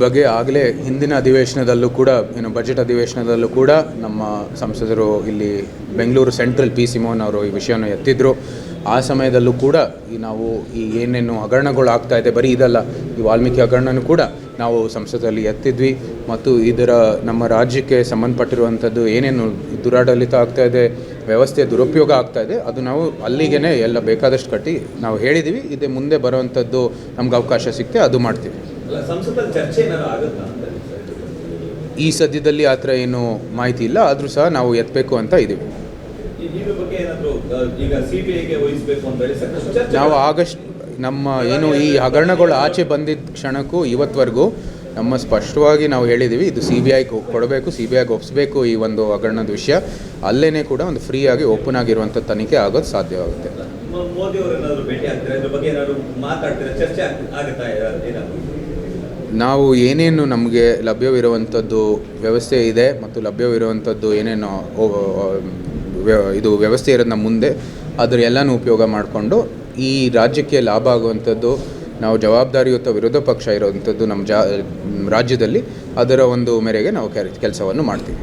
ಬಗ್ಗೆ ಆಗಲೇ ಹಿಂದಿನ ಅಧಿವೇಶನದಲ್ಲೂ ಕೂಡ ಬಜೆಟ್ ಅಧಿವೇಶನದಲ್ಲೂ ಕೂಡ ನಮ್ಮ ಸಂಸದರು ಇಲ್ಲಿ ಬೆಂಗಳೂರು ಸೆಂಟ್ರಲ್ ಪಿ ಸಿಮೋನ್ ಅವರು ಈ ವಿಷಯವನ್ನು ಎತ್ತಿದ್ರು. ಆ ಸಮಯದಲ್ಲೂ ಕೂಡ ನಾವು ಈ ಏನೇನು ಹಗರಣಗಳು ಆಗ್ತಾಯಿದೆ, ಬರೀ ಇದಲ್ಲ, ಈ ವಾಲ್ಮೀಕಿ ಹಗರಣನೂ ಕೂಡ ನಾವು ಸಂಸದಲ್ಲಿ ಎತ್ತಿದ್ವಿ. ಮತ್ತು ಇದರ ನಮ್ಮ ರಾಜ್ಯಕ್ಕೆ ಸಂಬಂಧಪಟ್ಟಿರುವಂಥದ್ದು ಏನೇನು ದುರಾಡಳಿತ ಆಗ್ತಾಯಿದೆ, ವ್ಯವಸ್ಥೆಯ ದುರುಪಯೋಗ ಆಗ್ತಾಯಿದೆ, ಅದು ನಾವು ಅಲ್ಲಿಗೇ ಎಲ್ಲ ಬೇಕಾದಷ್ಟು ಕಟ್ಟಿ ನಾವು ಹೇಳಿದ್ದೀವಿ. ಇದೇ ಮುಂದೆ ಬರುವಂಥದ್ದು ನಮ್ಗೆ ಅವಕಾಶ ಸಿಕ್ತೆ ಅದು ಮಾಡ್ತೀವಿ. ಈ ಸದ್ಯದಲ್ಲಿ ಆ ಥರ ಏನು ಮಾಹಿತಿ ಇಲ್ಲ, ಆದರೂ ಸಹ ನಾವು ಎತ್ತಬೇಕು ಅಂತ ಇದ್ದೀವಿ. ನಾವು ಆಗಸ್ಟ್ ನಮ್ಮ ಏನು ಈ ಹಗರಣಗಳು ಆಚೆ ಬಂದಿದ್ದ ಕ್ಷಣಕ್ಕೂ ಇವತ್ತವರೆಗೂ ನಮ್ಮ ಸ್ಪಷ್ಟವಾಗಿ ನಾವು ಹೇಳಿದ್ದೀವಿ, ಇದು CBIಗೆ ಕೊಡಬೇಕು, CBIಗೆ ಒಪ್ಪಿಸ್ಬೇಕು ಈ ಒಂದು ಹಗರಣದ ವಿಷಯ. ಅಲ್ಲೇ ಕೂಡ ಒಂದು ಫ್ರೀ ಆಗಿ ಓಪನ್ ಆಗಿರುವಂಥ ತನಿಖೆ ಆಗೋದು ಸಾಧ್ಯವಾಗುತ್ತೆ. ನಾವು ಏನೇನು ನಮಗೆ ಲಭ್ಯವಿರುವಂಥದ್ದು ವ್ಯವಸ್ಥೆ ಇದೆ ಮತ್ತು ಲಭ್ಯವಿರುವಂಥದ್ದು ಏನೇನು ಇದು ವ್ಯವಸ್ಥೆ ಇರೋದು ನಮ್ಮ ಮುಂದೆ, ಅದರ ಎಲ್ಲನೂ ಉಪಯೋಗ ಮಾಡಿಕೊಂಡು ಈ ರಾಜ್ಯಕ್ಕೆ ಲಾಭ ಆಗುವಂಥದ್ದು, ನಾವು ಜವಾಬ್ದಾರಿಯುತ ವಿರೋಧ ಪಕ್ಷ ಇರುವಂಥದ್ದು ನಮ್ಮ ರಾಜ್ಯದಲ್ಲಿ, ಅದರ ಒಂದು ಮೇರೆಗೆ ನಾವು ಕೆಲಸವನ್ನು ಮಾಡ್ತೀವಿ.